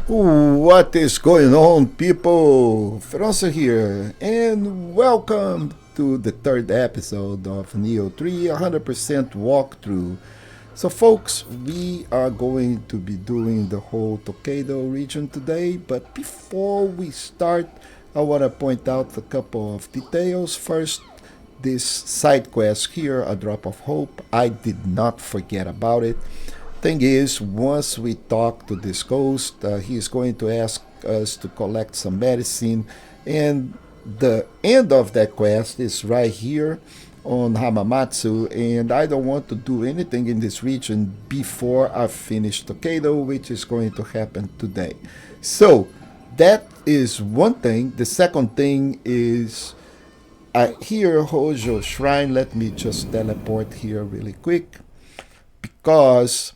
What is going on, people? Feroncio here, and welcome to the third episode of Nioh 3 100% walkthrough. So, folks, we are going to be doing the whole Tokaido region today, but before we start, I want to point out a couple of details. First, this side quest here, A Drop of Hope, I did not forget about it. Thing is, once we talk to this ghost, he's going to ask us to collect some medicine, and the end of that quest is right here on Hamamatsu, and I don't want to do anything in this region before I finish Tokaido, which is going to happen today. So that is one thing. The second thing is here Hojo Shrine. Let me just teleport here really quick because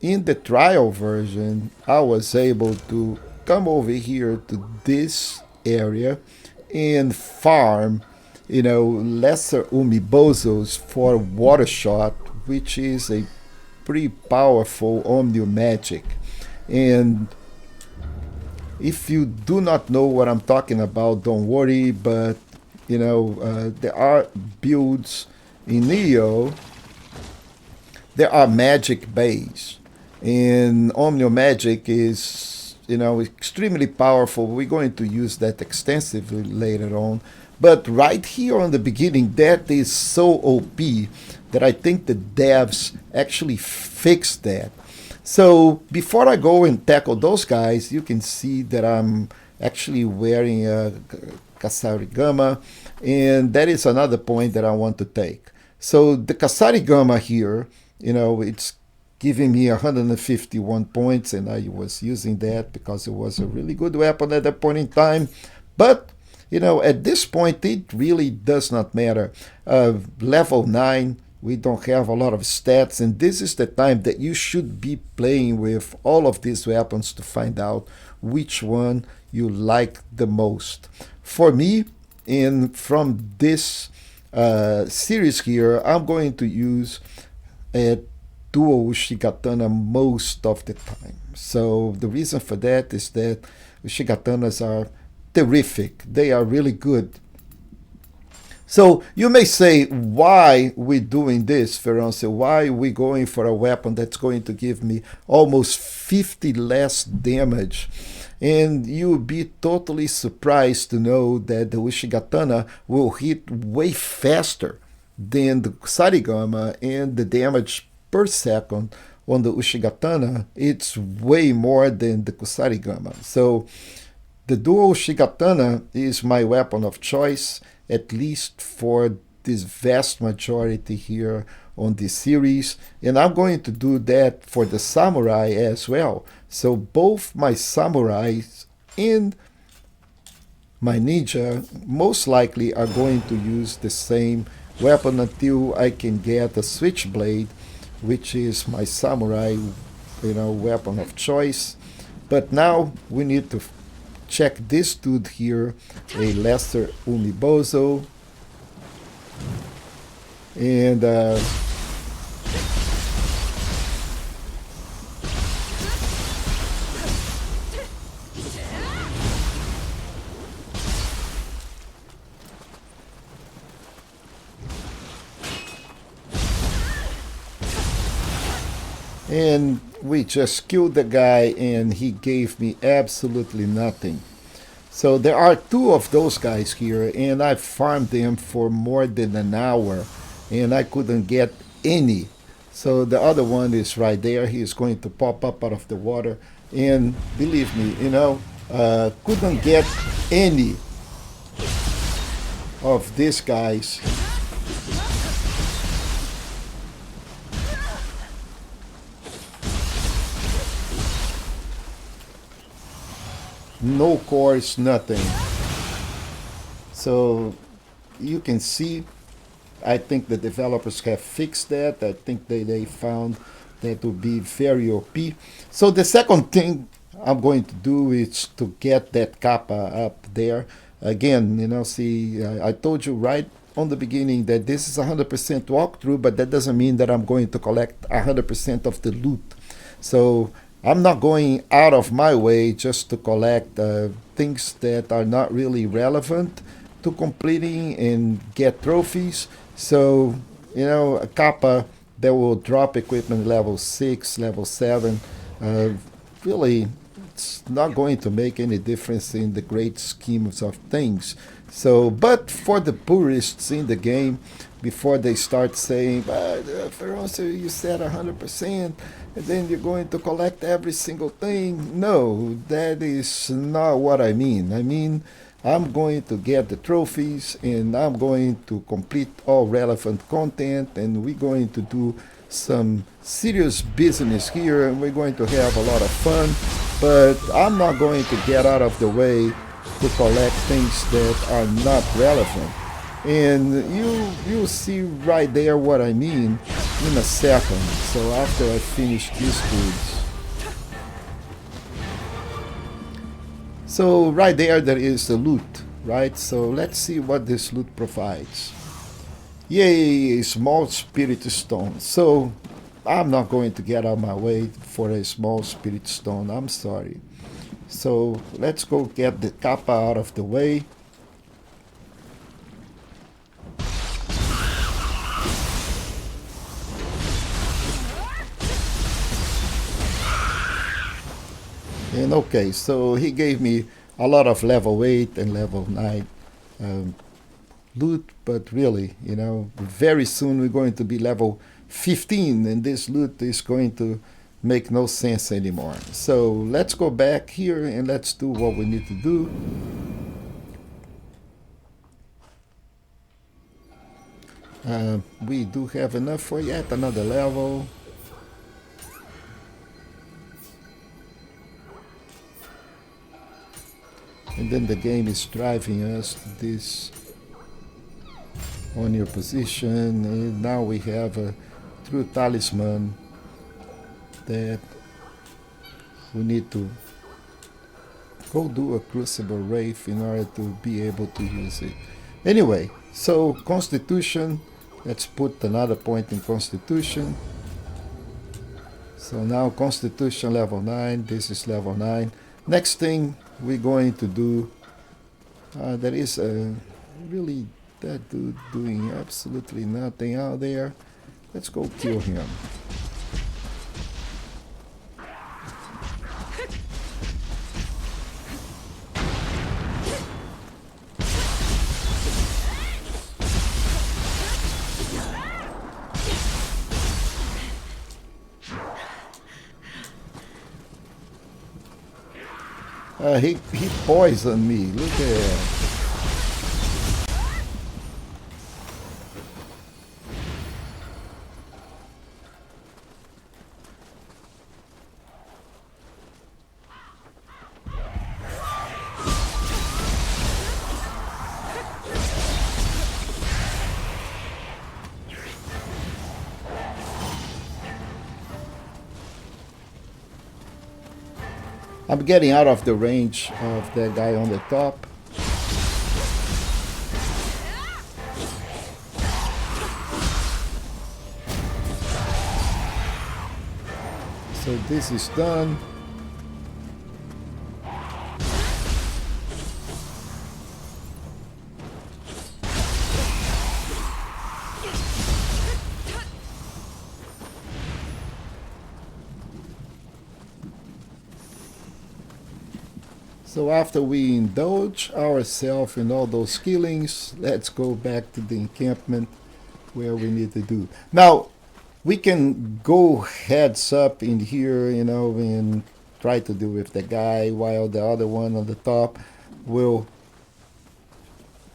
in the trial version, I was able to come over here to this area and farm, lesser umibozos for water shot, which is a pretty powerful omnio magic. And if you do not know what I'm talking about, don't worry, but there are builds in Nioh. There are magic based, and Omnio Magic is extremely powerful. We're going to use that extensively later on, but right here on the beginning, that is so OP that I think the devs actually fixed that. So before I go and tackle those guys, you can see that I'm actually wearing a Kasarigama, and that is another point that I want to take. So the Kasarigama here, it's giving me 151 points, and I was using that because it was a really good weapon at that point in time. But, at this point, it really does not matter. Level 9, we don't have a lot of stats, and this is the time that you should be playing with all of these weapons to find out which one you like the most. For me, and from this series here, I'm going to use a dual Ushigatana most of the time. So the reason for that is that Ushigatanas are terrific. They are really good. So you may say, why we doing this, Feroncio? Why are we going for a weapon that's going to give me almost 50 less damage? And you'll be totally surprised to know that the Ushigatana will hit way faster than the Sarigama, and the damage per second on the Ushigatana, it's way more than the Kusarigama. So the dual Ushigatana is my weapon of choice, at least for this vast majority here on this series, and I'm going to do that for the samurai as well. So both my samurais and my ninja most likely are going to use the same weapon until I can get a switchblade, which is my samurai, weapon of choice. But now we need to check this dude here, a lesser umibozo, and and we just killed the guy, and he gave me absolutely nothing. So there are two of those guys here, and I farmed them for more than an hour, and I couldn't get any. So the other one is right there. He is going to pop up out of the water, and believe me, couldn't get any of these guys. No cores, nothing. So you can see, I think the developers have fixed that. I think they found that would be very OP. So the second thing I'm going to do is to get that kappa up there. Again, see, I told you right on the beginning that this is 100% walkthrough, but that doesn't mean that I'm going to collect 100% of the loot. So I'm not going out of my way just to collect things that are not really relevant to completing and get trophies. So, a kappa that will drop equipment level 6, level 7, uh, really, it's not going to make any difference in the great schemes of things. So, but for the purists in the game, before they start saying, but Feroncio, you said 100%, and then you're going to collect every single thing. No, that is not what I mean. I mean, I'm going to get the trophies and I'm going to complete all relevant content, and we're going to do some serious business here, and we're going to have a lot of fun. But I'm not going to get out of the way to collect things that are not relevant. And you'll see right there what I mean in a second. So after I finish these foods. So right there is the loot, right? So let's see what this loot provides. Yay, a small spirit stone. So I'm not going to get out my way for a small spirit stone. I'm sorry. So let's go get the kappa out of the way. And okay, so he gave me a lot of level 8 and level 9 um, loot, but really, very soon we're going to be level 15, and this loot is going to make no sense anymore. So let's go back here and let's do what we need to do. We do have enough for yet another level. And then the game is driving us to this on your position, and now we have a true talisman that we need to go do a crucible wraith in order to be able to use it. Anyway, so constitution, let's put another point in constitution. So now constitution level 9, this is level 9. Next thing we're going to do, there is a really that dude doing absolutely nothing out there. Let's go kill him. He poisoned me. Look at that. I'm getting out of the range of that guy on the top. So this is done. So after we indulge ourselves in all those killings, let's go back to the encampment where we need to do. Now, we can go heads up in here, and try to deal with the guy while the other one on the top will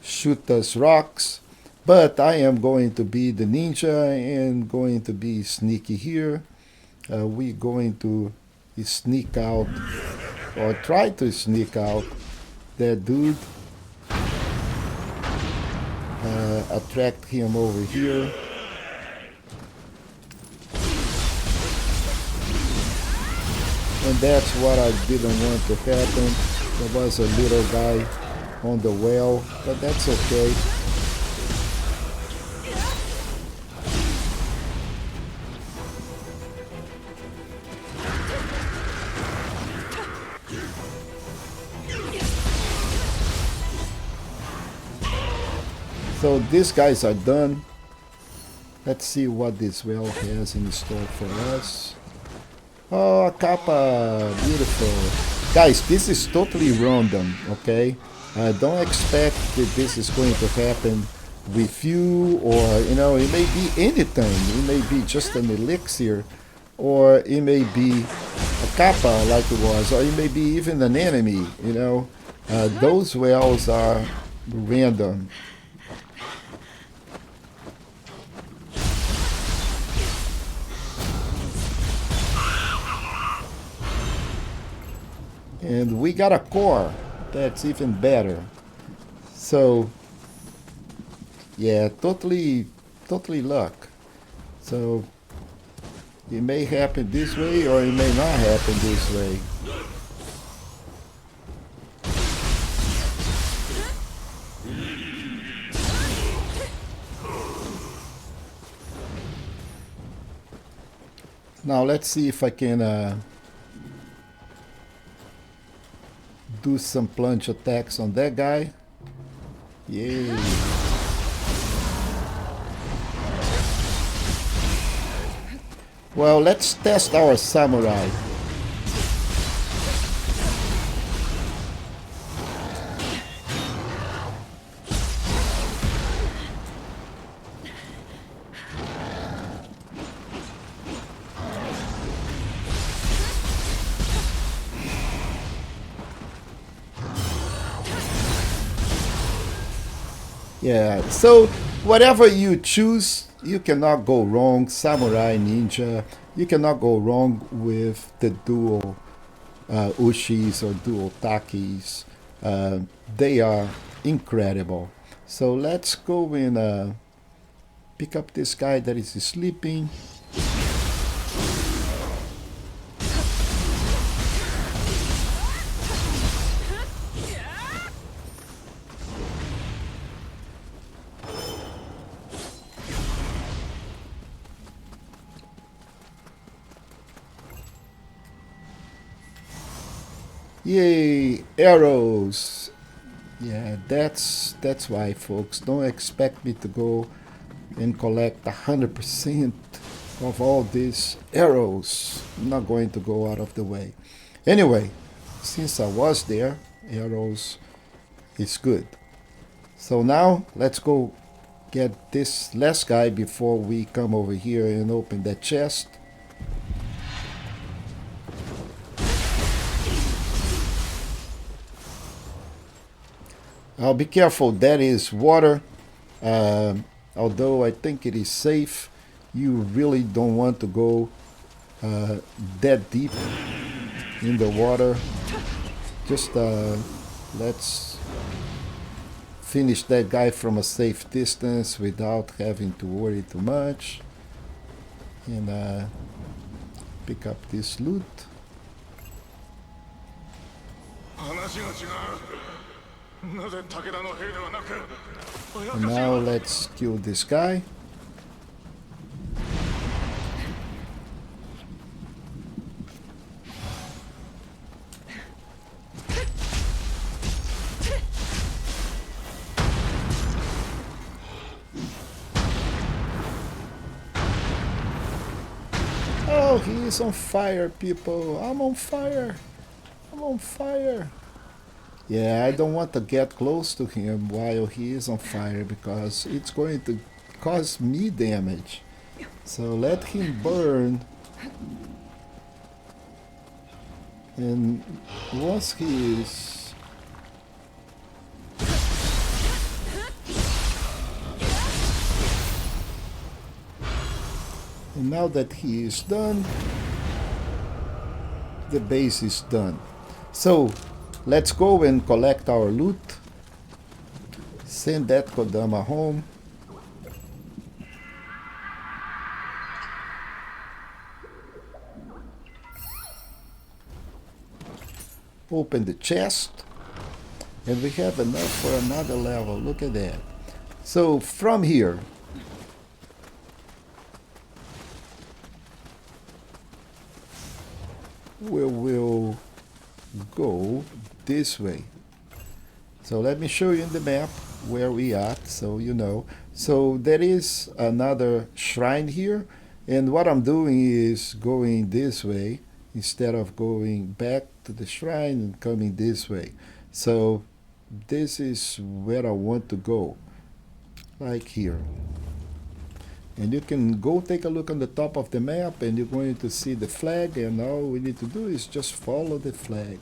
shoot us rocks. But I am going to be the ninja and going to be sneaky here. We're going to sneak out or try to sneak out that dude, attract him over here. And that's what I didn't want to happen. There was a little guy on the well, but that's okay. So these guys are done. Let's see what this well has in store for us. Oh, a kappa, beautiful. Guys, this is totally random, okay? Don't expect that this is going to happen with you, or, you know, it may be anything. It may be just an elixir, or it may be a kappa like it was, or it may be even an enemy, you know. Those wells are random. And we got a core. That's even better. So, yeah, totally luck. So, it may happen this way or it may not happen this way. Now let's see if I can do some plunge attacks on that guy. Yay. Well, let's test our samurai. Yeah, so whatever you choose, you cannot go wrong. Samurai, ninja, you cannot go wrong with the dual ushis or dual takis. They are incredible. So let's go and pick up this guy that is sleeping. Yay, arrows. Yeah, that's why, folks. Don't expect me to go and collect 100% of all these arrows. I'm not going to go out of the way. Anyway, since I was there, arrows is good. So now let's go get this last guy before we come over here and open that chest. Be careful, that is water. Although I think it is safe, you really don't want to go that deep in the water. Just let's finish that guy from a safe distance without having to worry too much. And pick up this loot. And now let's kill this guy. Oh, he is on fire, people. I'm on fire. I'm on fire. Yeah, I don't want to get close to him while he is on fire because it's going to cause me damage. So let him burn. And once he is... And now that he is done, the base is done. So let's go and collect our loot. Send that Kodama home. Open the chest. And we have enough for another level. Look at that. So from here, we will go this way. So let me show you in the map where we at, so you know. So there is another shrine here, and what I'm doing is going this way instead of going back to the shrine and coming this way. So this is where I want to go, like here. And you can go take a look on the top of the map and you're going to see the flag, and all we need to do is just follow the flag.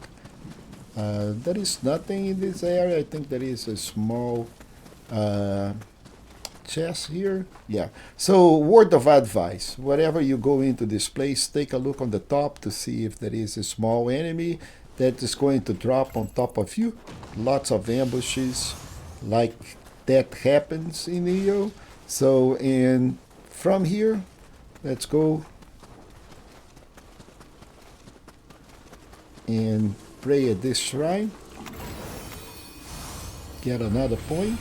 There is nothing in this area. I think there is a small uh, chest here. Yeah. So word of advice, wherever you go into this place, take a look on the top to see if there is a small enemy that is going to drop on top of you. Lots of ambushes like that happens in Nioh. So, and from here, let's go and pray at this shrine. Get another point.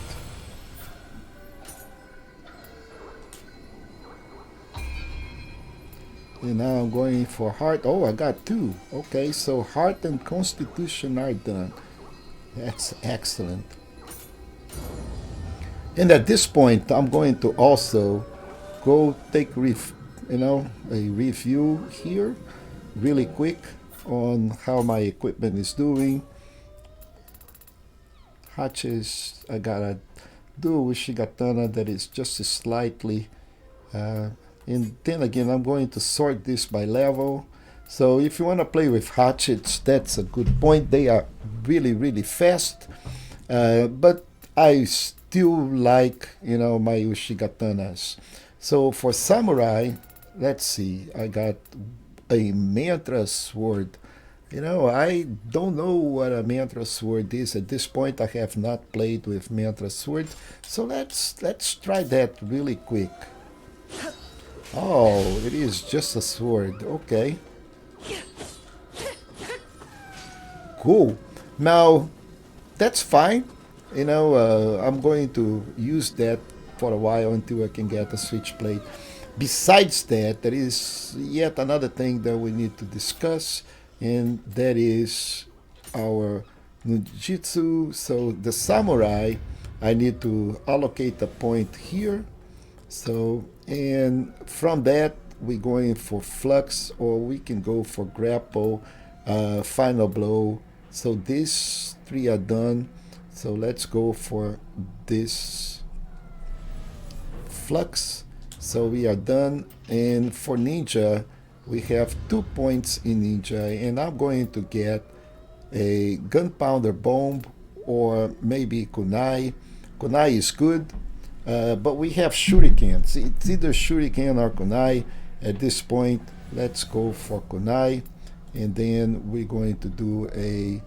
And now I'm going for heart. Oh, I got two. Okay, so heart and constitution are done. That's excellent. And at this point, I'm going to also go take a review here, really quick, on how my equipment is doing. Hatches, I gotta do with Shigatana that is just slightly. And then again, I'm going to sort this by level. So if you want to play with hatchets, that's a good point. They are really, really fast. But I still like, my Ushigatanas. So for samurai, let's see, I got a mantra sword. I don't know what a mantra sword is. At this point, I have not played with mantra sword. So let's try that really quick. Oh, it is just a sword. Okay. Cool. Now, that's fine. I'm going to use that for a while until I can get a switchblade. Besides that, there is yet another thing that we need to discuss, and that is our ninjutsu. So the samurai, I need to allocate a point here. So, and from that, we're going for flux, or we can go for grapple, final blow. So these three are done. So let's go for this flux. So we are done. And for ninja, we have 2 points in ninja, and I'm going to get a gunpowder bomb or maybe kunai. Kunai is good, but we have shurikens. It's either shuriken or kunai. At this point, let's go for kunai, and then we're going to do a.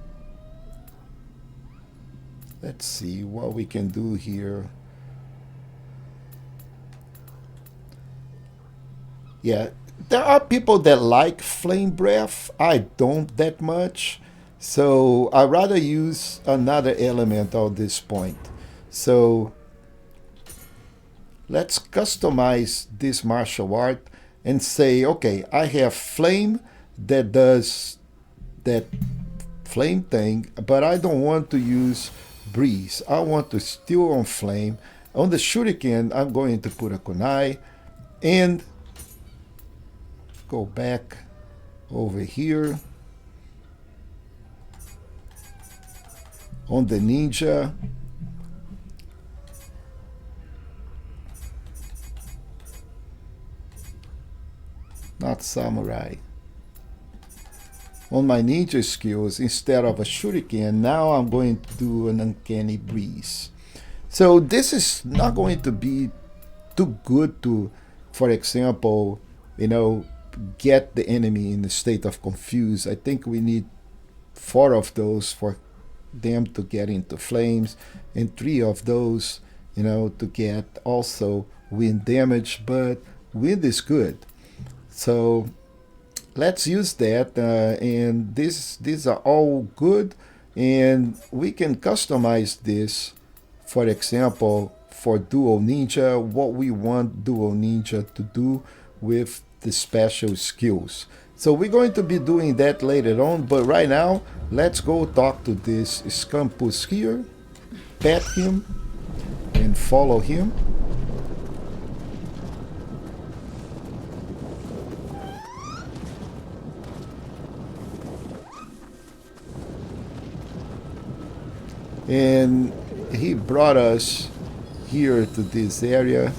Let's see what we can do here. Yeah, there are people that like flame breath. I don't that much. So I'd rather use another element at this point. So let's customize this martial art and say, okay, I have flame that does that flame thing, but I don't want to use breeze. I want to still on flame. On the shuriken, I'm going to put a kunai and go back over here. On the ninja, not samurai. On my ninja skills, instead of a shuriken, now I'm going to do an uncanny breeze. So this is not going to be too good to, for example, get the enemy in a state of confuse. I think we need 4 of those for them to get into flames, and 3 of those, to get also wind damage, but wind is good. So let's use that, and these are all good, and we can customize this, for example, for dual ninja, what we want dual ninja to do with the special skills. So we're going to be doing that later on, but right now let's go talk to this scampus here. pet him and follow him. And he brought us here to this area.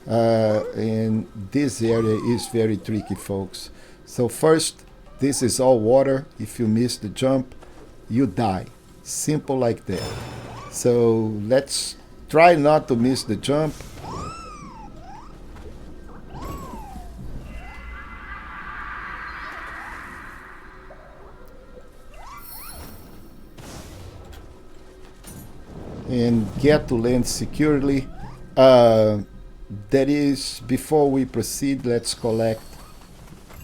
And this area is very tricky, folks. So first, this is all water. If you miss the jump, you die. Simple like that. So let's try not to miss the jump. And get to land securely. That is, before we proceed, let's collect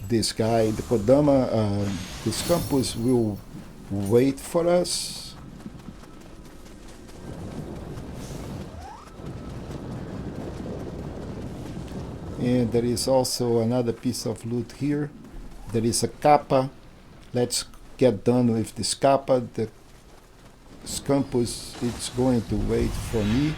this guy, the Kodama. This campus will wait for us. And there is also another piece of loot here. There is a kappa. Let's get done with this kappa. The campus, it's going to wait for me.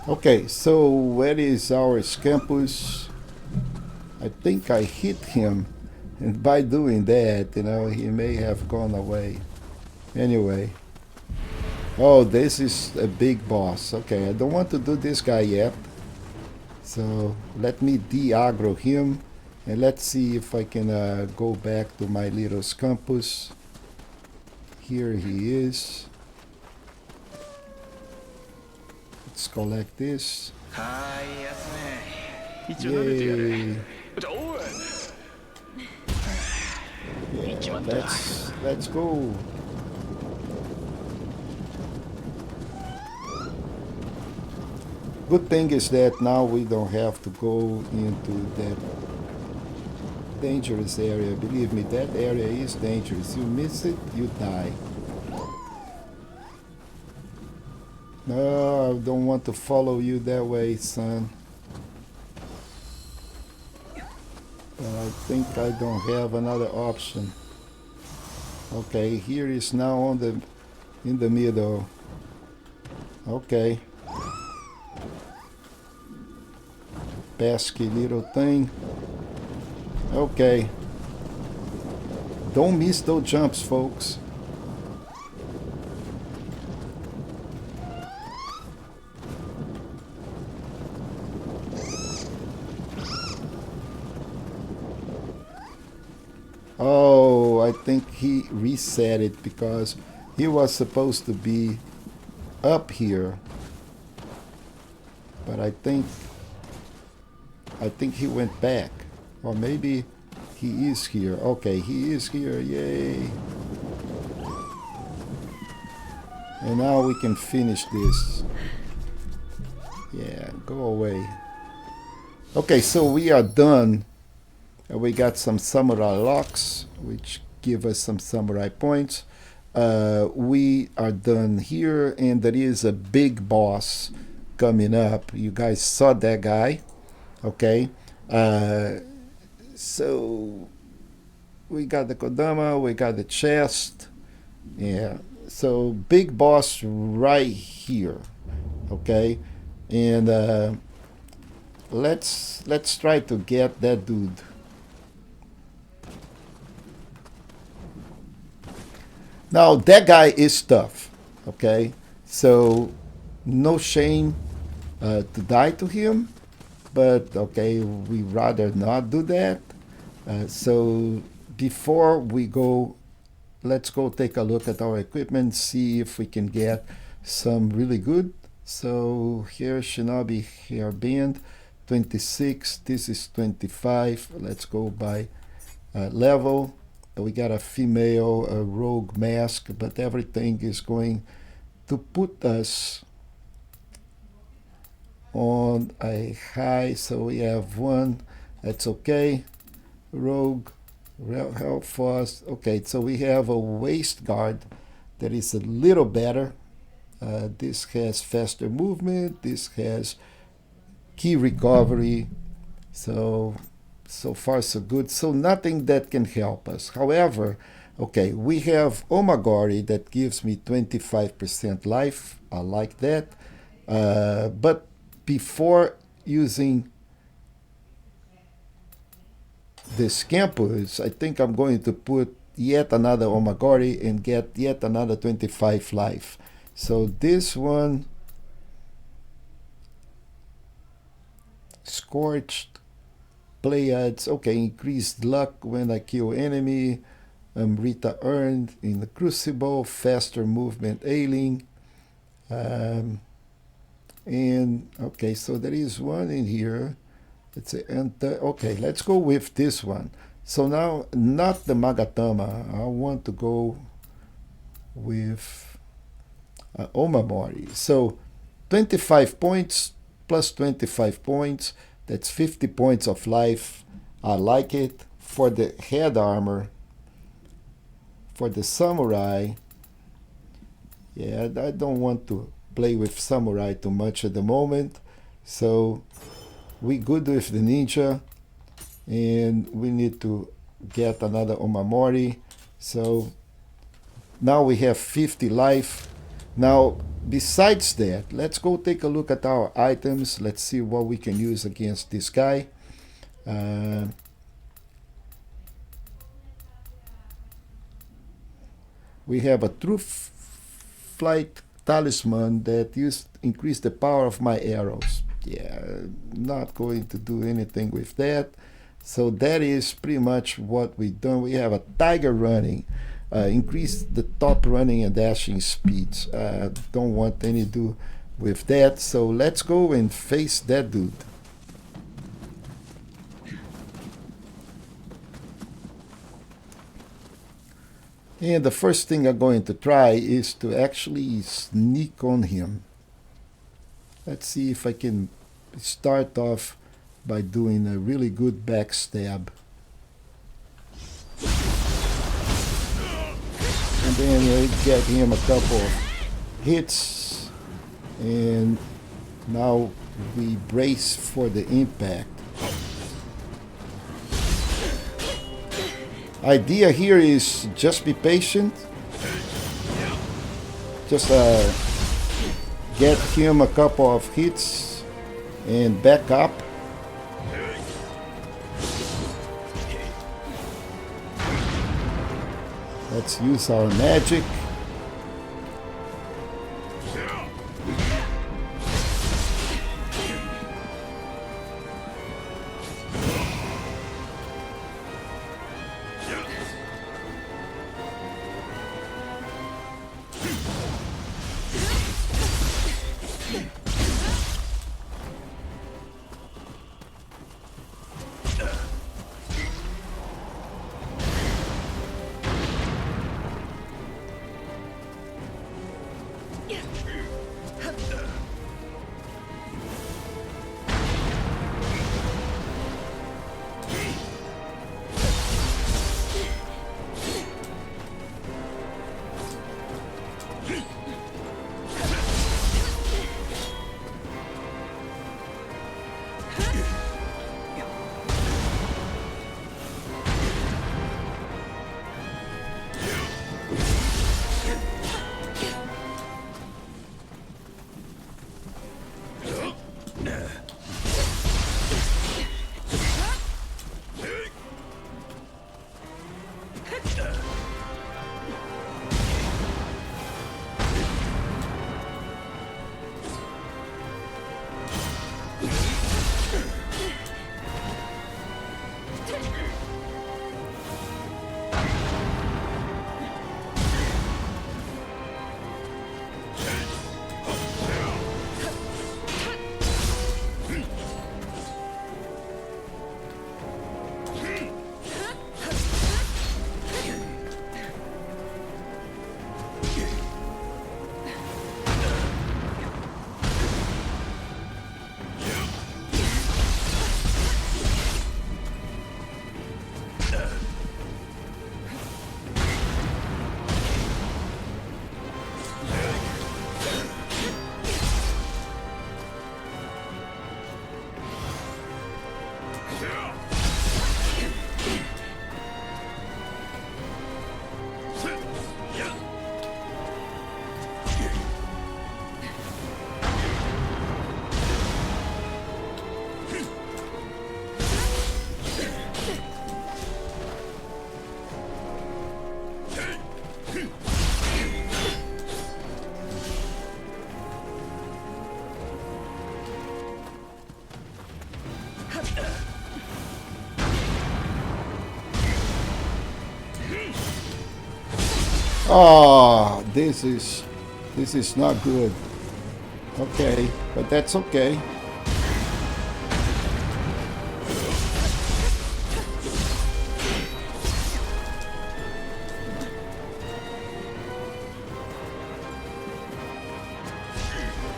Okay, so where is our campus? I think I hit him, and by doing that, he may have gone away. Anyway. Oh, this is a big boss. Okay, I don't want to do this guy yet. So let me de-aggro him, and let's see if I can go back to my little campus. Here he is. Let's collect this. Yay. Yeah, let's go. Good thing is that now we don't have to go into that dangerous area. Believe me, that area is dangerous. You miss it, you die. No, I don't want to follow you that way, son. But I think I don't have another option. Okay, here is now in the middle. Okay. Pesky little thing. Okay. Don't miss those jumps, folks. Oh, I think he reset it because he was supposed to be up here. But I think he went back. Or maybe he is here. Okay, he is here. Yay. And now we can finish this. Yeah, go away. Okay, so we are done. We got some samurai locks, which give us some samurai points. We are done here, and there is a big boss coming up. You guys saw that guy. Okay. So we got the Kodama, we got the chest. Yeah. So big boss right here. Okay. And let's try to get that dude. Now that guy is tough. Okay. So no shame to die to him. But okay, we rather not do that. So before we go, let's go take a look at our equipment, see if we can get some really good. So here, Shinobi hairband, 26. This is 25. Let's go by level. we got a female rogue mask, but everything is going to put us on a high. So we have one, that's okay. Rogue, health fast. Okay, so we have a waist guard that is a little better. This has faster movement. This has key recovery. So far so good. So nothing that can help us. However, okay, we have Omagori that gives me 25% life. I like that. But before using the Scampus, I think I'm going to put yet another Omagori and get yet another 25 life. So this one, Scorched, Pleiades, okay, increased luck when I kill enemy. Rita earned in the Crucible, faster movement ailing. And okay, so there is one in here. Okay, let's go with this one. So now, not the Magatama. I want to go with Omamori. So 25 points plus 25 points. That's 50 points of life. I like it. For the head armor, for the samurai, yeah, I don't want to play with samurai too much at the moment. So we good with the ninja, and we need to get another Omamori. So now we have 50 life. Now, besides that, let's go take a look at our items. Let's see what we can use against this guy. We have a true flight talisman that increase the power of my arrows. Yeah, not going to do anything with that. So that is pretty much what we've done. We have a tiger running. Increase the top running and dashing speeds. Don't want any to do with that. So let's go and face that dude. And the first thing I'm going to try is to actually sneak on him. Let's see if I can start off by doing a really good backstab. And then get him a couple of hits. And now we brace for the impact. Idea here is just be patient. Just get him a couple of hits and back up. Let's use our magic. Oh, this is not good. Okay, but that's okay.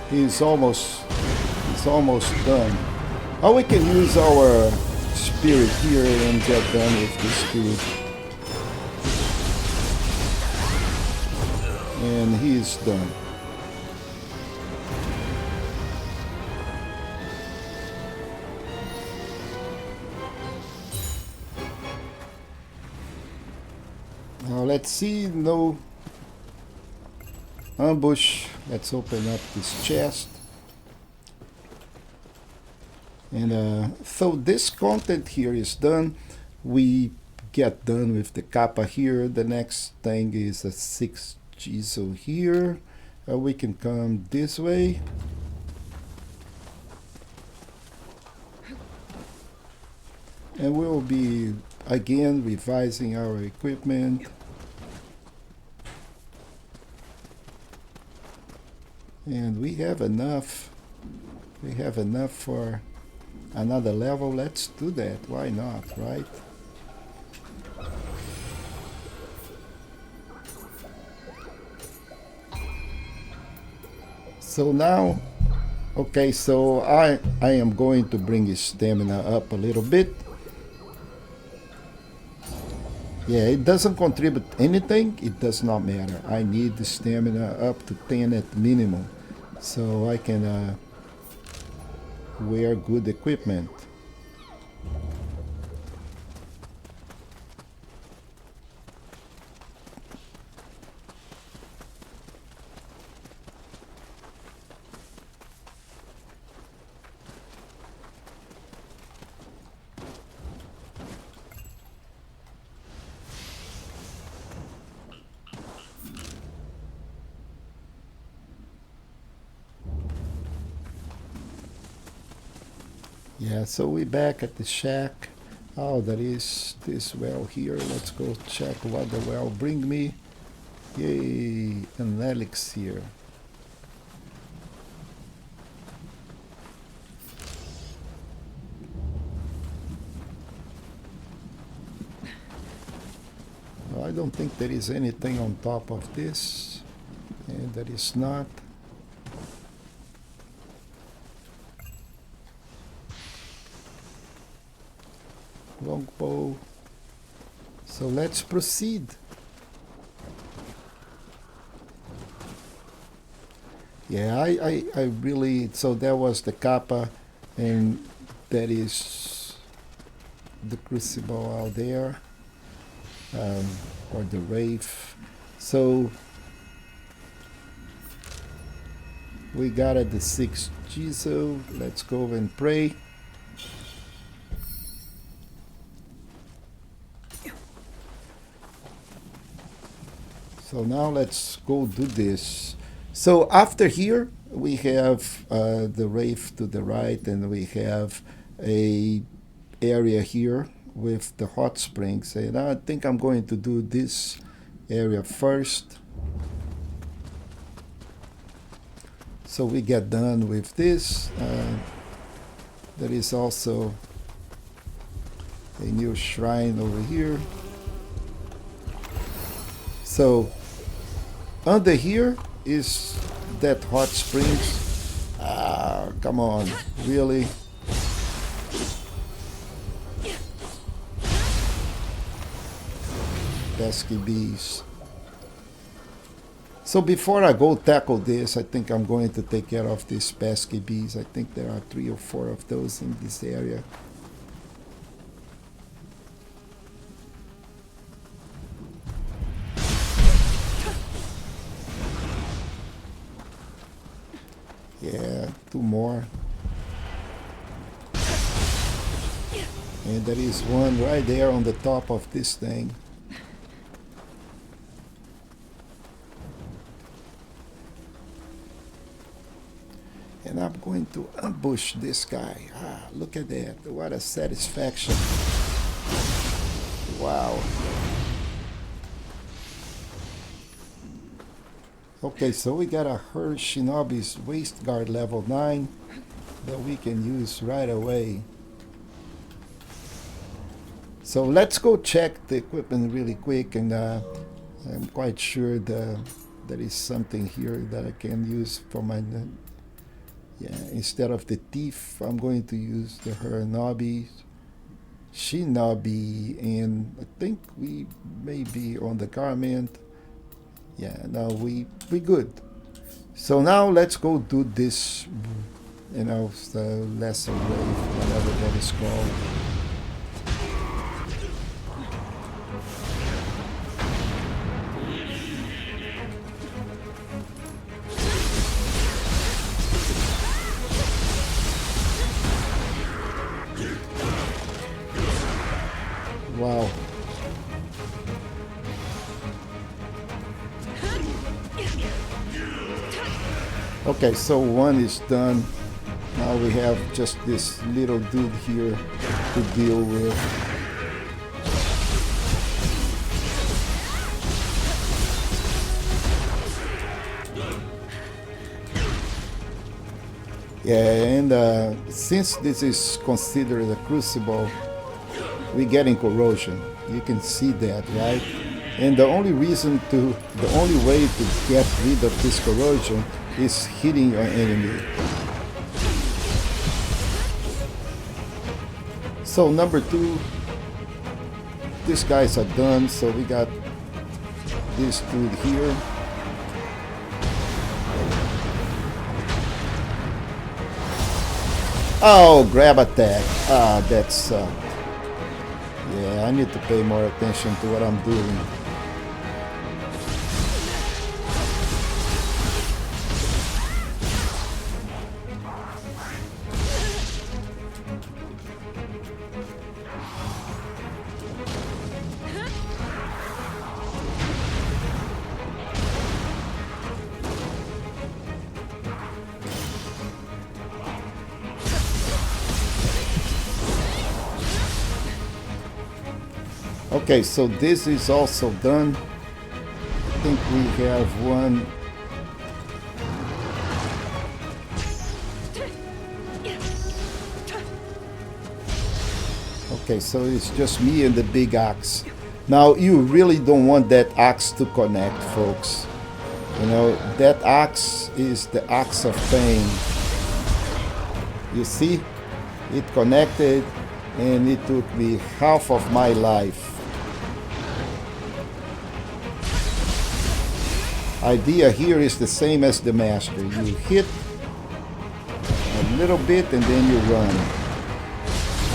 He's almost done. Oh, we can use our spirit here and get done with the spirit. And he's done. Now let's see, no ambush. Let's open up this chest. And so this content here is done. We get done with the kappa here. The next thing is a 6 Jizo here. We can come this way. And we'll be again revising our equipment. And we have enough. We have enough for another level. Let's do that. Why not, right? So now, okay, so I am going to bring his stamina up a little bit. Yeah, it doesn't contribute anything. It does not matter. I need the stamina up to 10 at minimum, so I can wear good equipment. Yeah, so we're back at the shack. Oh, there is this well here. Let's go check what the well bring me. Yay, an elixir. I don't think there is anything on top of this. And there is not. Longbow. So let's proceed. Yeah, I really, so that was the kappa, and that is the crucible out there, or the wraith. So we got at the 6 Jizo. Let's go and pray. So now let's go do this. So after here, we have the wraith to the right, and we have a area here with the hot springs. And I think I'm going to do this area first. So we get done with this. There is also a new shrine over here. So under here is that hot springs. Ah, come on, really? Pesky bees. So before I go tackle this, I think I'm going to take care of these pesky bees. I think there are 3 or 4 of those in this area. Yeah, 2 more. And there is one right there on the top of this thing. And I'm going to ambush this guy. Ah, look at that. What a satisfaction. Wow. Okay, so we got a her Shinobi's waist guard level 9 that we can use right away. So let's go check the equipment really quick, and I'm quite sure there is something here that I can use for my... Yeah, instead of the thief, I'm going to use the Hernobi, Shinobi, and I think we may be on the garment. Yeah, now we good. So now let's go do this, you know, the lesser wave, whatever that is called. Wow. Okay, so one is done. Now we have just this little dude here to deal with. Yeah, and since this is considered a crucible, we're getting corrosion. You can see that, right? And the only way to get rid of this corrosion is hitting your enemy. So number 2, these guys are done. So we got this dude here. Oh, grab attack. Ah, that sucked. Yeah, I need to pay more attention to what I'm doing. Okay, so this is also done. I think we have one. Okay, so it's just me and the big axe. Now, you really don't want that axe to connect, folks. You know, that axe is the axe of pain. You see? It connected and it took me half of my life. Idea here is the same as the master. You hit a little bit and then you run.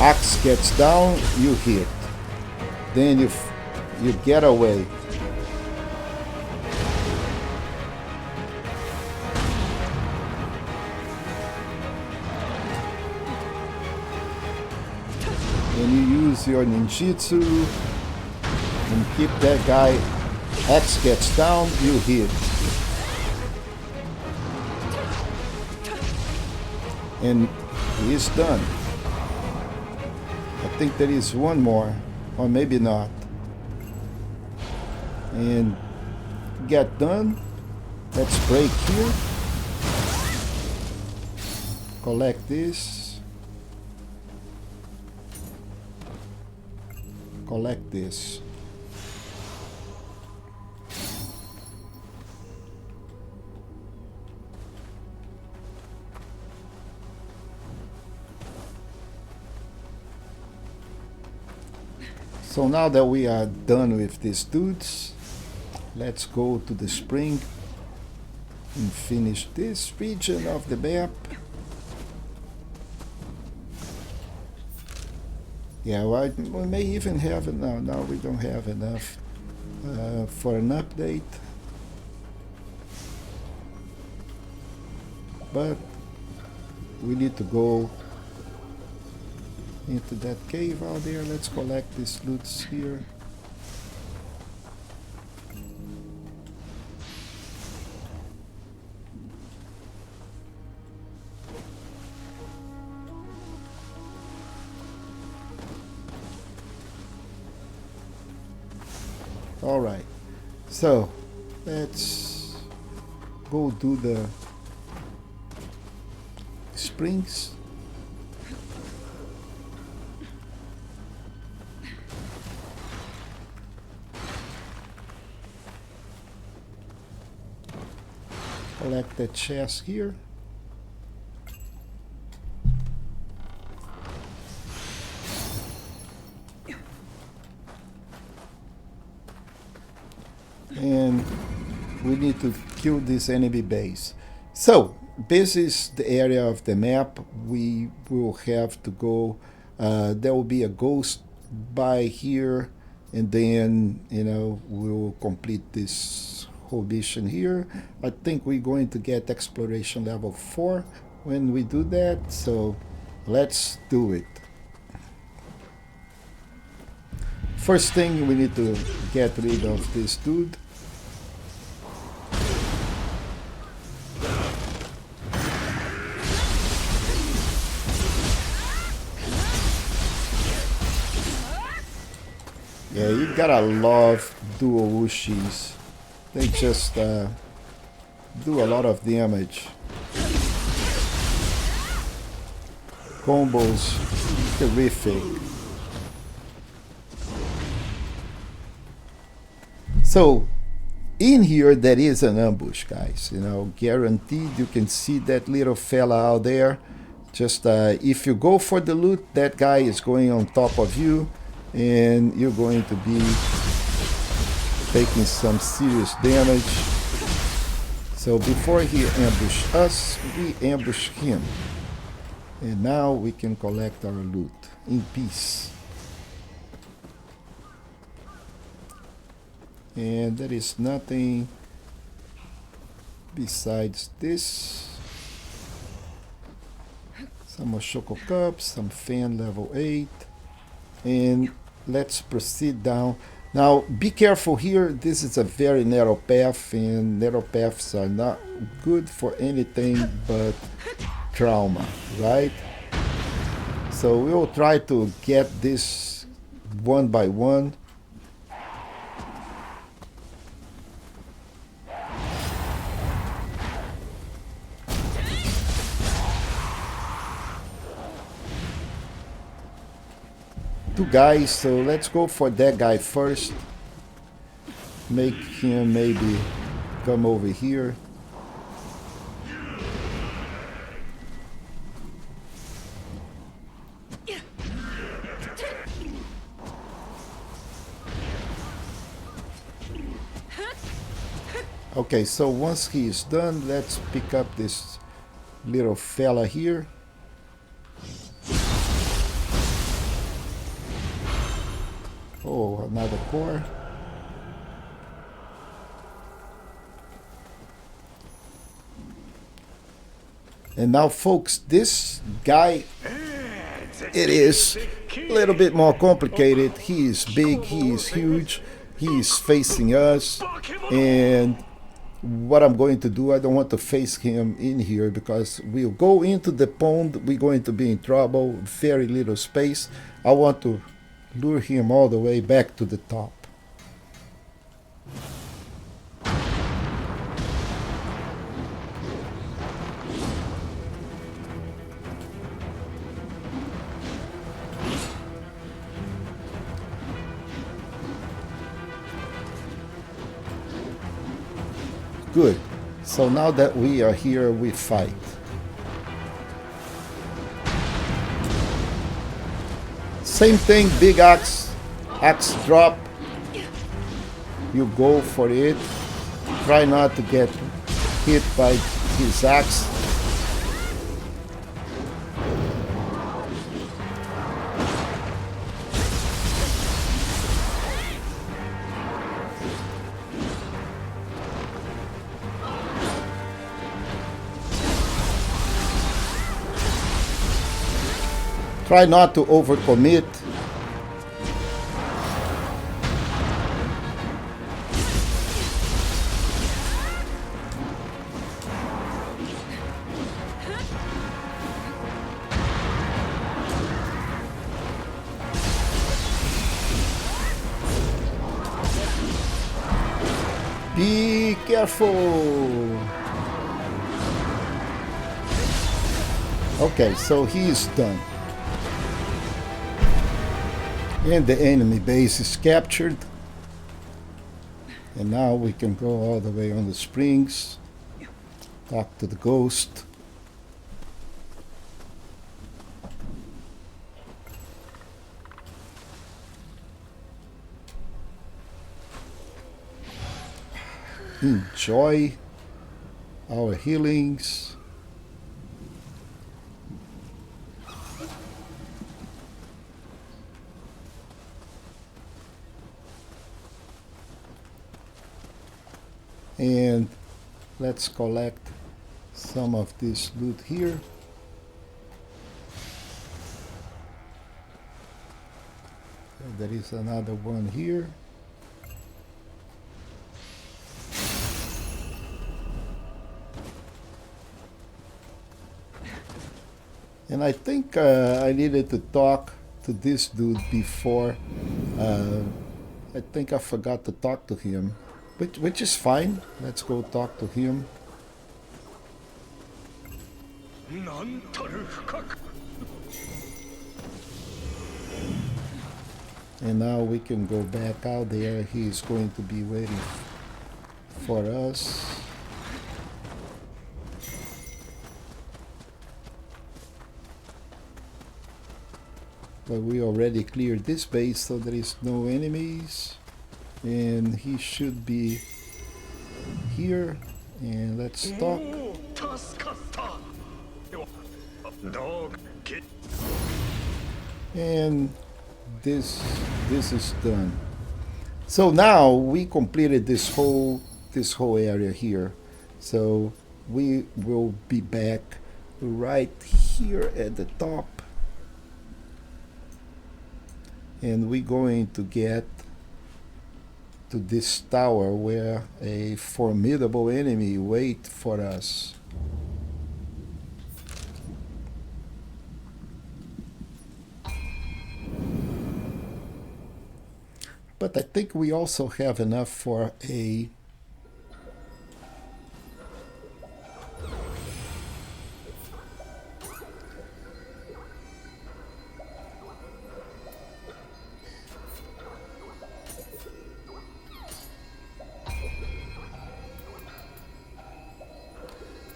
Axe gets down, you hit. Then you get away. Then you use your ninjutsu and keep that guy. Axe gets down, you hit. And he's done. I think there is one more, or maybe not. And get done. Let's break here. Collect this. Collect this. So now that we are done with these dudes, let's go to the spring and finish this region of the map. Yeah, well, we may even have it now. Now we don't have enough for an update. But we need to go into that cave out there. Let's collect these loots here. All right, so let's go do the springs. Collect that chest here. And we need to kill this enemy base. So this is the area of the map. We will have to go. There will be a ghost by here, and then we'll complete this whole mission here. I think we're going to get exploration level 4 when we do that. So let's do it. First thing, we need to get rid of this dude. Yeah, you gotta love dual Ushis. They just do a lot of damage. Combos, terrific. So, in here there is an ambush, guys. Guaranteed. You can see that little fella out there. Just if you go for the loot, that guy is going on top of you, and you're going to be taking some serious damage. So before he ambushed us, we ambushed him. And now we can collect our loot in peace. And there is nothing besides this. Some Oshoko cups, some fan level 8. And let's proceed down. Now be careful here. This is a very narrow path, and narrow paths are not good for anything but trauma, right? So we will try to get this one by one. Two guys, so let's go for that guy first. Make him maybe come over here. Okay, so once he is done, let's pick up this little fella here. Oh, another core. And now, folks, this guy, it is a little bit more complicated. He is big, he is huge, he is facing us. And what I'm going to do, I don't want to face him in here because we'll go into the pond, we're going to be in trouble, very little space. I want to lure him all the way back to the top. Good. So now that we are here, we fight. Same thing, big axe drop. You go for it. Try not to get hit by his axe. Try not to overcommit. Be careful. Okay, so he's done. And the enemy base is captured. And now we can go all the way on the springs. Talk to the ghost. Enjoy our healings. And let's collect some of this loot here. And there is another one here. And I think I needed to talk to this dude before. I think I forgot to talk to him, which is fine. Let's go talk to him. And now we can go back out there. He's going to be waiting for us. But we already cleared this base, so there is no enemies. And he should be here. And let's talk. And this is done. So now we completed this whole area here. So we will be back right here at the top. And we're going to get to this tower where a formidable enemy waits for us. But I think we also have enough for a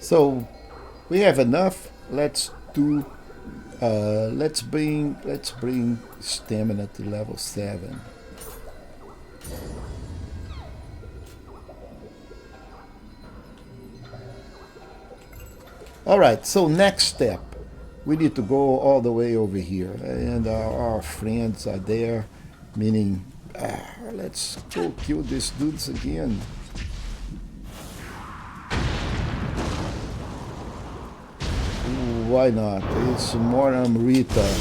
so we have enough. Let's do let's bring stamina to level 7. Alright, so next step, we need to go all the way over here, and our friends are there, meaning let's go kill these dudes again. Why not? It's Moram Rita.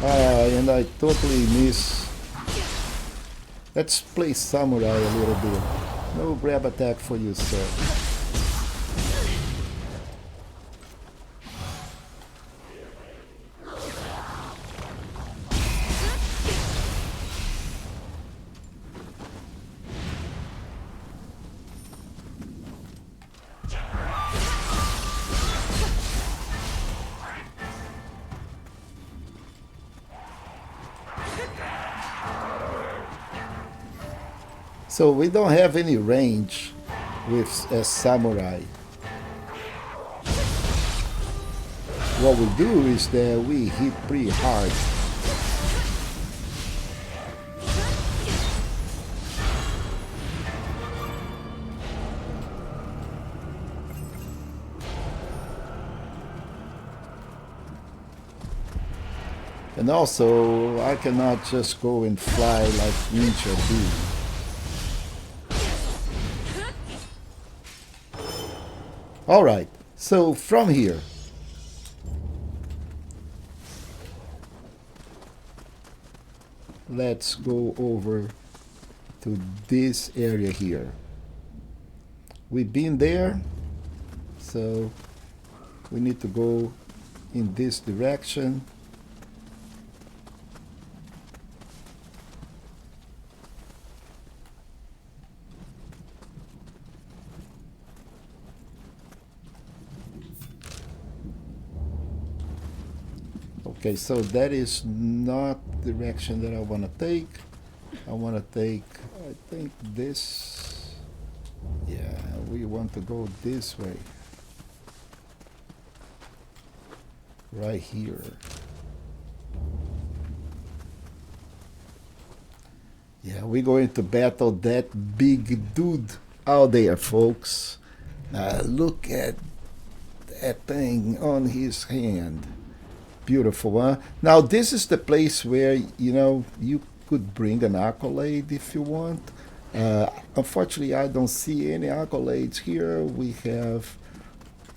And I totally miss. Let's play Samurai a little bit. No grab attack for you, sir. So we don't have any range with a samurai. What we do is that we hit pretty hard. And also, I cannot just go and fly like ninja do. Alright, so from here, let's go over to this area here. We've been there, so we need to go in this direction. Okay, so that is not the direction that I want to take. I want to take, I think this, yeah, we want to go this way. Right here. Yeah, we're going to battle that big dude out there, folks. Look at that thing on his hand. Beautiful, huh? Now, this is the place where, you could bring an accolade if you want. Unfortunately, I don't see any accolades here. We have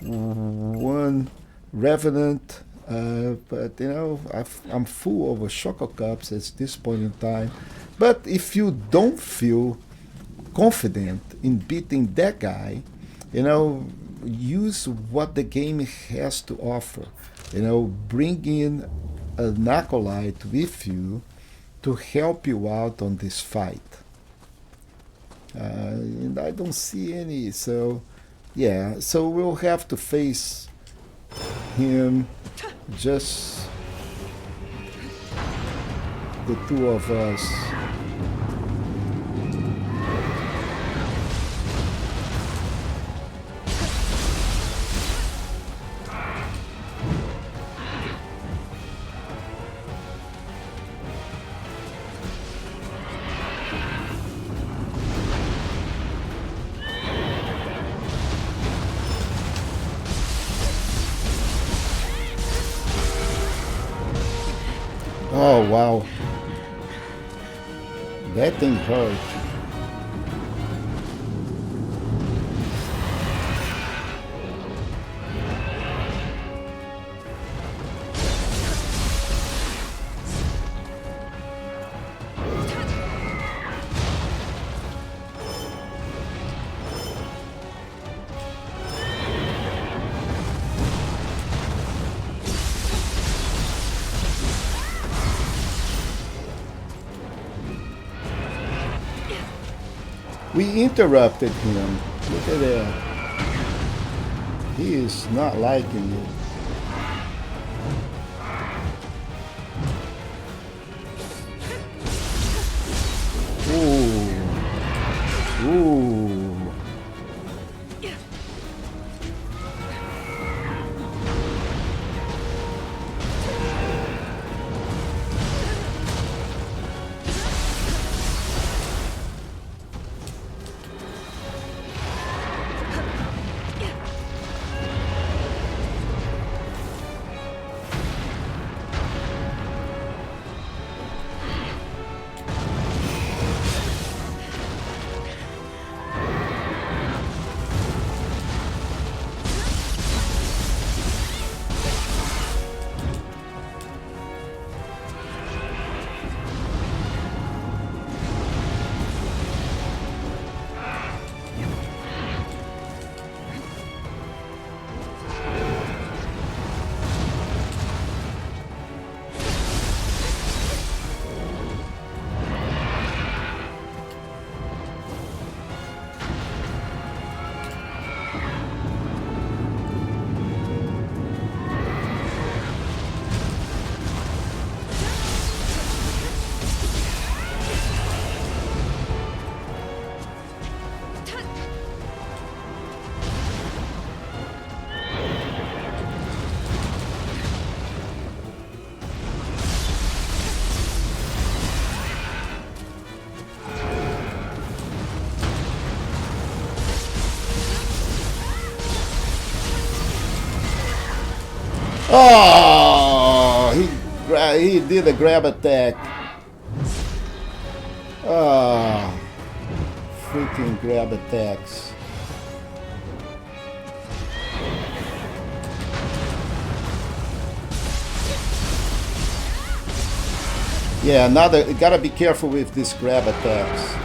one Revenant, but I'm full of Choco Cups at this point in time. But if you don't feel confident in beating that guy, use what the game has to offer. Bring in an acolyte with you to help you out on this fight. And I don't see any, so yeah, so we'll have to face him, just the two of us. Oh wow, that thing hurt. We interrupted him. Look at that. He is not liking it. Ooh. Ooh. Oh, he did a grab attack. Ah, freaking grab attacks. Yeah, you gotta be careful with these grab attacks.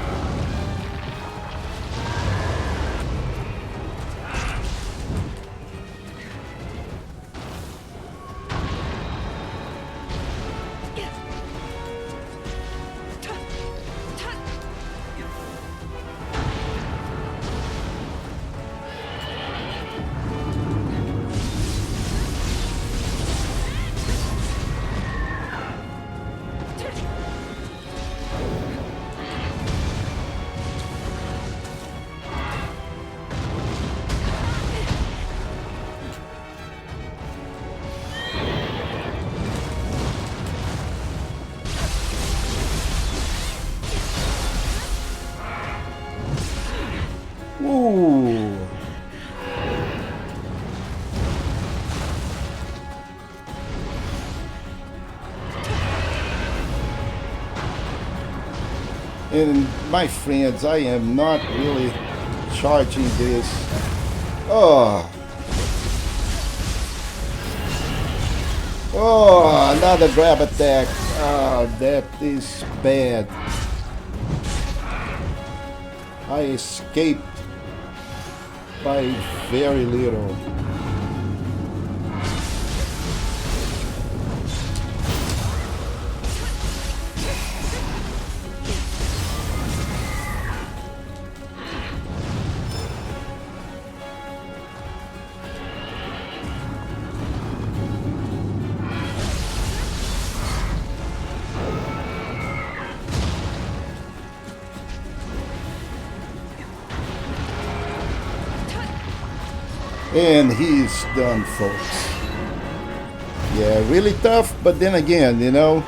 And my friends, I am not really charging this. Oh, oh, another grab attack. Ah, that is bad. I escaped by very little. And he's done, folks. Yeah, really tough, but then again, you know,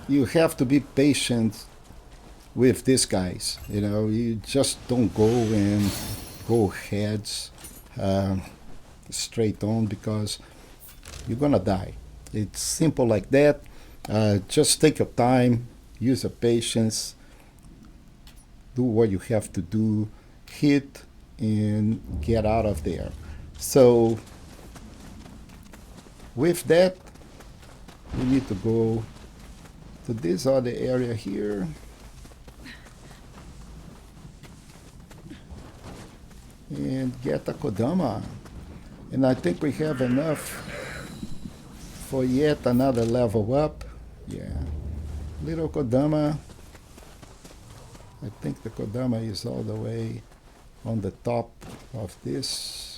you have to be patient with these guys. You know, you just don't go and go heads straight on because you're gonna die. It's simple like that. Just take your time, use your patience, do what you have to do, hit and get out of there. So with that, we need to go to this other area here. And get a Kodama. And I think we have enough for yet another level up. Yeah. Little Kodama. I think the Kodama is all the way on the top of this.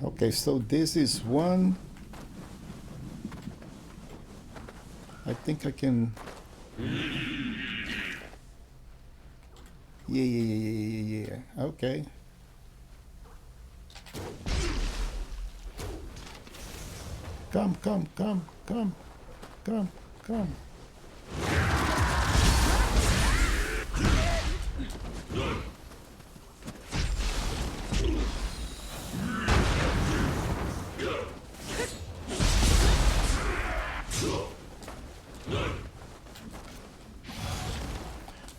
Okay, so this is one. I think I can. Yeah. Okay. Come.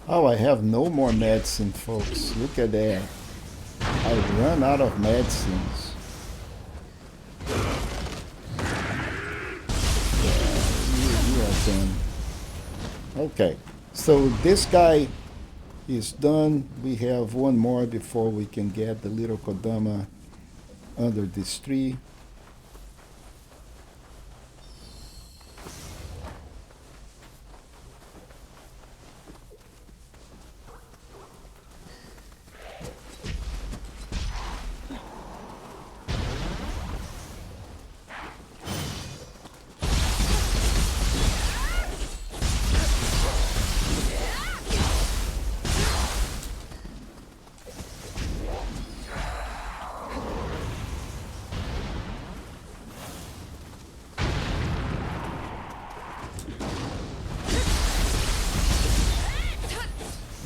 Oh, I have no more medicine, folks. Look at that. I run out of medicines. You are done. Okay, so this guy is done. We have one more before we can get the little Kodama under this tree.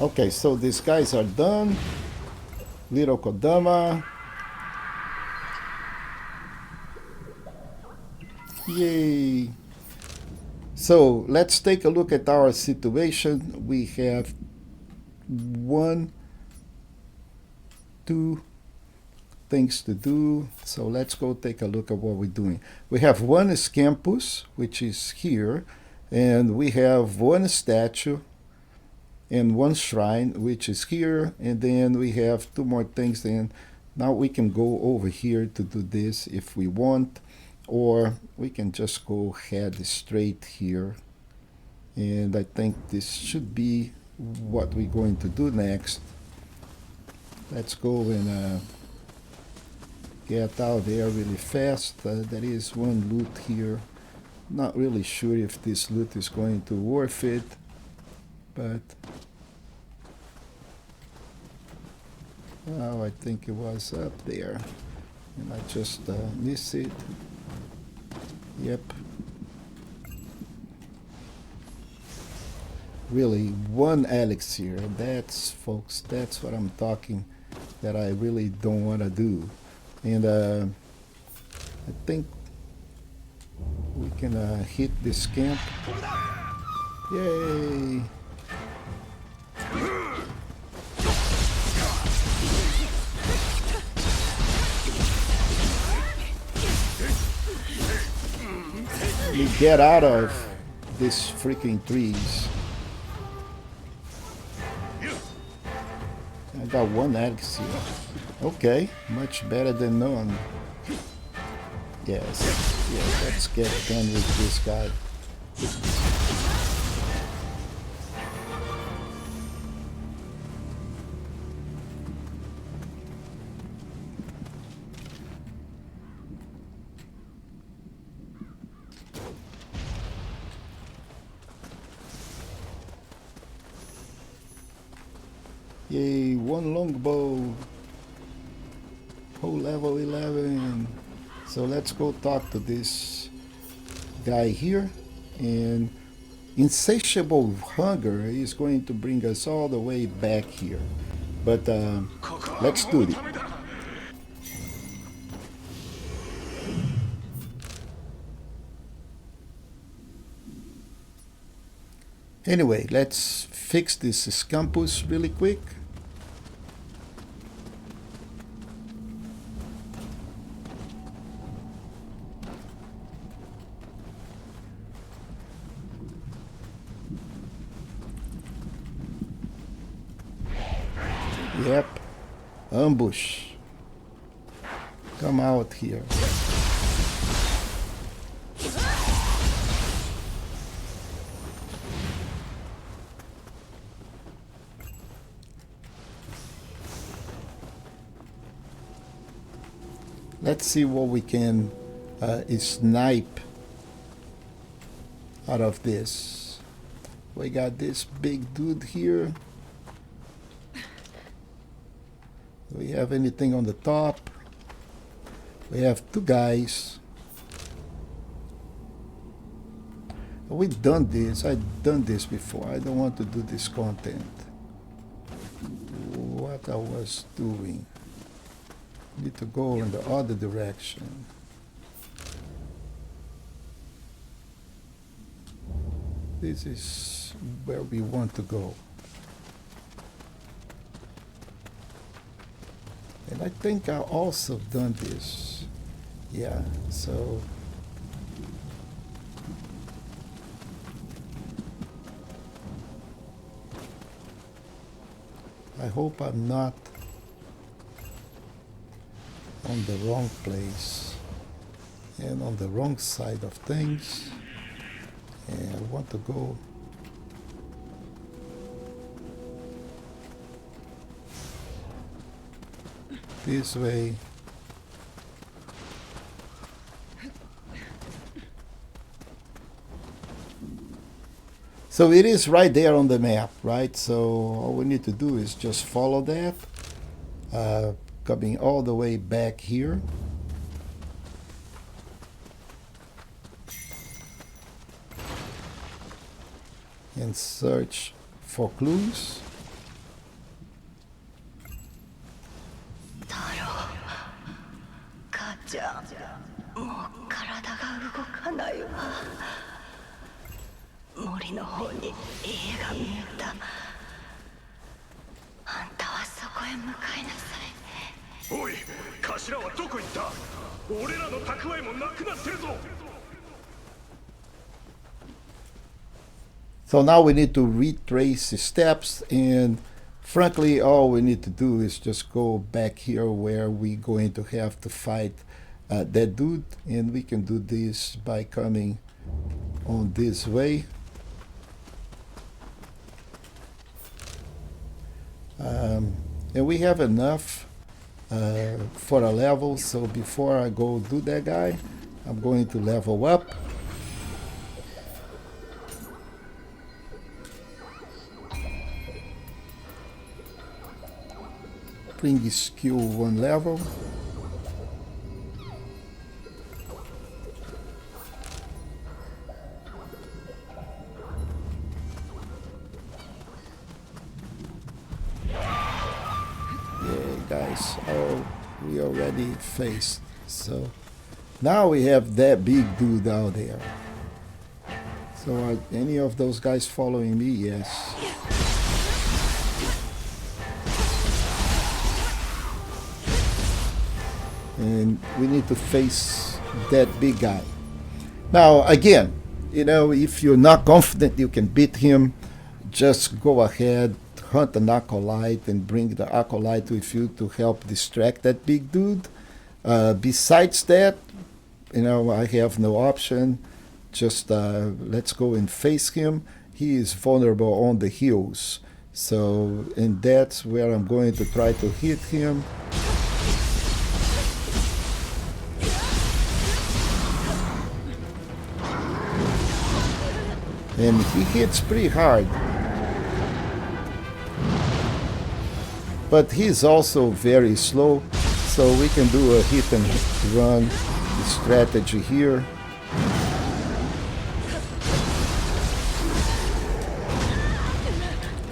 Okay, so these guys are done. Little Kodama. Yay. So let's take a look at our situation. We have 1, 2 things to do. So let's go take a look at what we're doing. We have one Scampus, which is here, and we have one statue and one shrine, which is here, and then we have 2 more things. And now we can go over here to do this if we want, or we can just go head straight here And I think this should be what we're going to do next. Let's go and get out there really fast. There is one loot here. Not really sure if this loot is going to worth it, but oh, I think it was up there and I just missed it. Yep. Really, one elixir. That's, folks, that's what I'm talking, that I really don't want to do. And I think we can hit this camp. Yay! Let me get out of these freaking trees. I got one elixir. Okay, much better than none. Yes, yeah, let's get done with this guy. Yay, one longbow. Whole level 11. So let's go talk to this guy here. And insatiable hunger is going to bring us all the way back here. But let's do it. Anyway, let's fix this scampus really quick. Yep, ambush. Come out here. Let's see what we can snipe out of this. We got this big dude here. Do we have anything on the top? We have two guys. We've done this. I've done this before. I don't want to do this content. What I was doing. Need to go in the other direction. This is where we want to go. And I think I also done this. Yeah, so I hope I'm not on the wrong place and on the wrong side of things. And I want to go this way. So it is right there on the map, right? So all we need to do is just follow that, coming all the way back here. And search for clues. So now we need to retrace the steps, and frankly all we need to do is just go back here where we're going to have to fight that dude, and we can do this by coming on this way. And we have enough for a level, so before I go do that guy, I'm going to level up. Bring the skill one level. Guys, we already faced, so now we have that big dude out there. So are any of those guys following me? Yes. And we need to face that big guy. Now again, if you're not confident you can beat him, just go ahead, hunt an acolyte and bring the acolyte with you to help distract that big dude. Besides that, I have no option. Just let's go and face him. He is vulnerable on the hills. So, and that's where I'm going to try to hit him. And he hits pretty hard. But he's also very slow, so we can do a hit and run strategy here.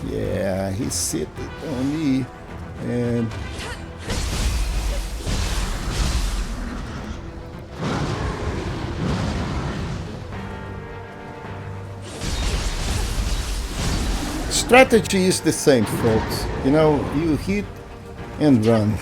Yeah, he sit on me, and strategy is the same, folks. You hit and run.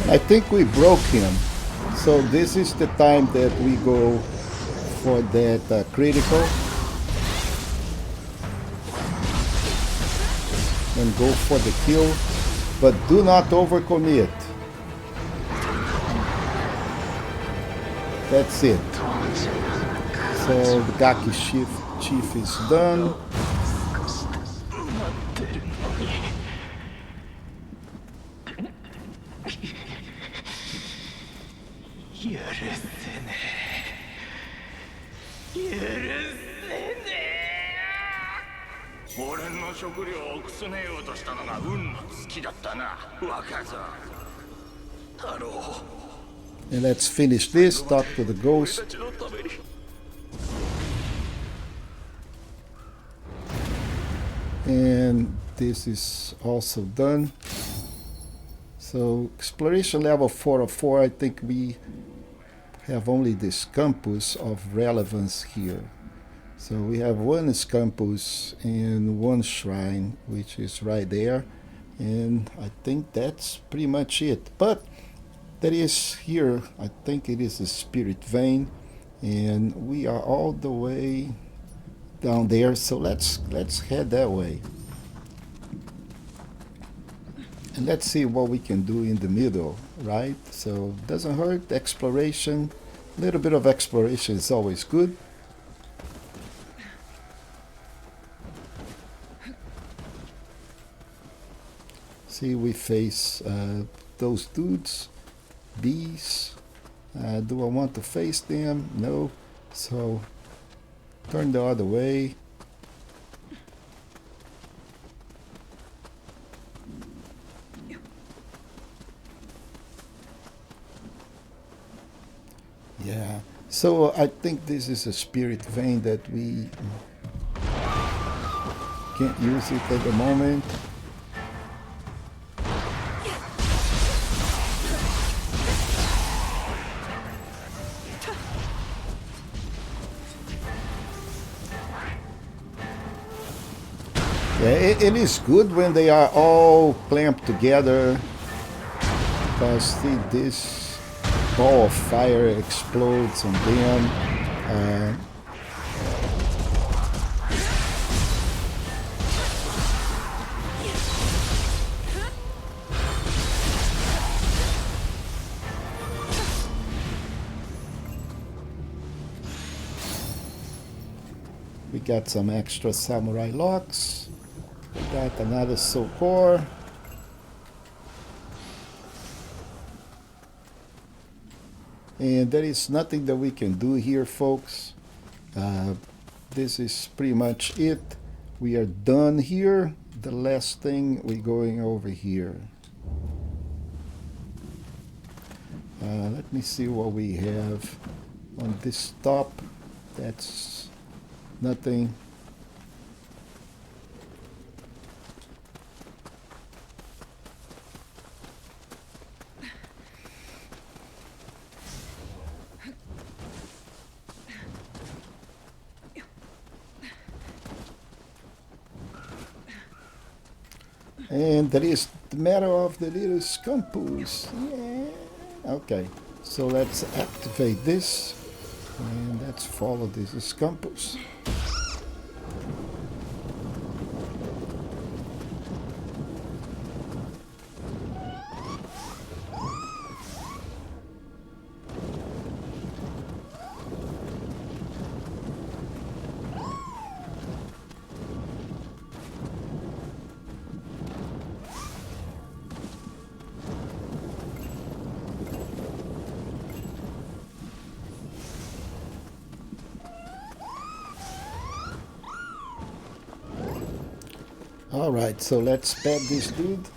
I think we broke him. So this is the time that we go for that critical. And go for the kill. But do not overcommit. That's it. So the Gaki chief is done. And let's finish this, talk to the ghost. And this is also done. So exploration level 4 of 4, I think we have only this campus of relevance here. So we have one campus and one shrine, which is right there. And I think that's pretty much it. But there is here, I think it is a spirit vein. And we are all the way down there. So let's head that way. And let's see what we can do in the middle, right? So doesn't hurt. Exploration, a little bit of exploration is always good. See, we face those dudes, bees. Do I want to face them? No. So turn the other way. Yeah, so I think this is a spirit vein that we can't use it at the moment. Yeah, it is good when they are all clamped together, because see, this ball of fire explodes on them. We got some extra samurai locks. We got another soul core. And there is nothing that we can do here, folks. This is pretty much it. We are done here. The last thing, we're going over here. Let me see what we have on this top. That's nothing. And that is the matter of the little scampus. Yeah. Okay, so let's activate this. And let's follow this scampus. Alright, so let's pet this dude.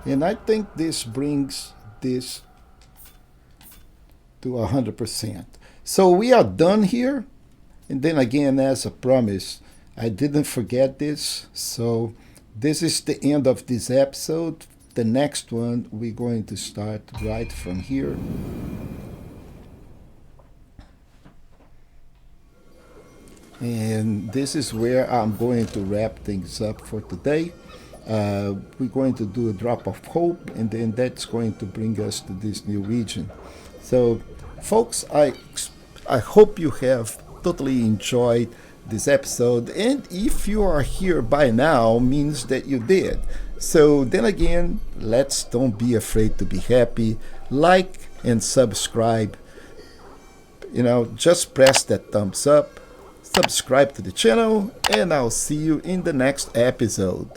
And I think this brings this to 100%. So we are done here. And then again, as a promise, I didn't forget this. So this is the end of this episode. The next one, we're going to start right from here. And this is where I'm going to wrap things up for today. We're going to do a drop of hope, and then that's going to bring us to this new region. So, folks, I hope you have totally enjoyed this episode, and if you are here by now, means that you did. So then again, don't be afraid to be happy. Like and subscribe. Just press that thumbs up. Subscribe to the channel, and I'll see you in the next episode.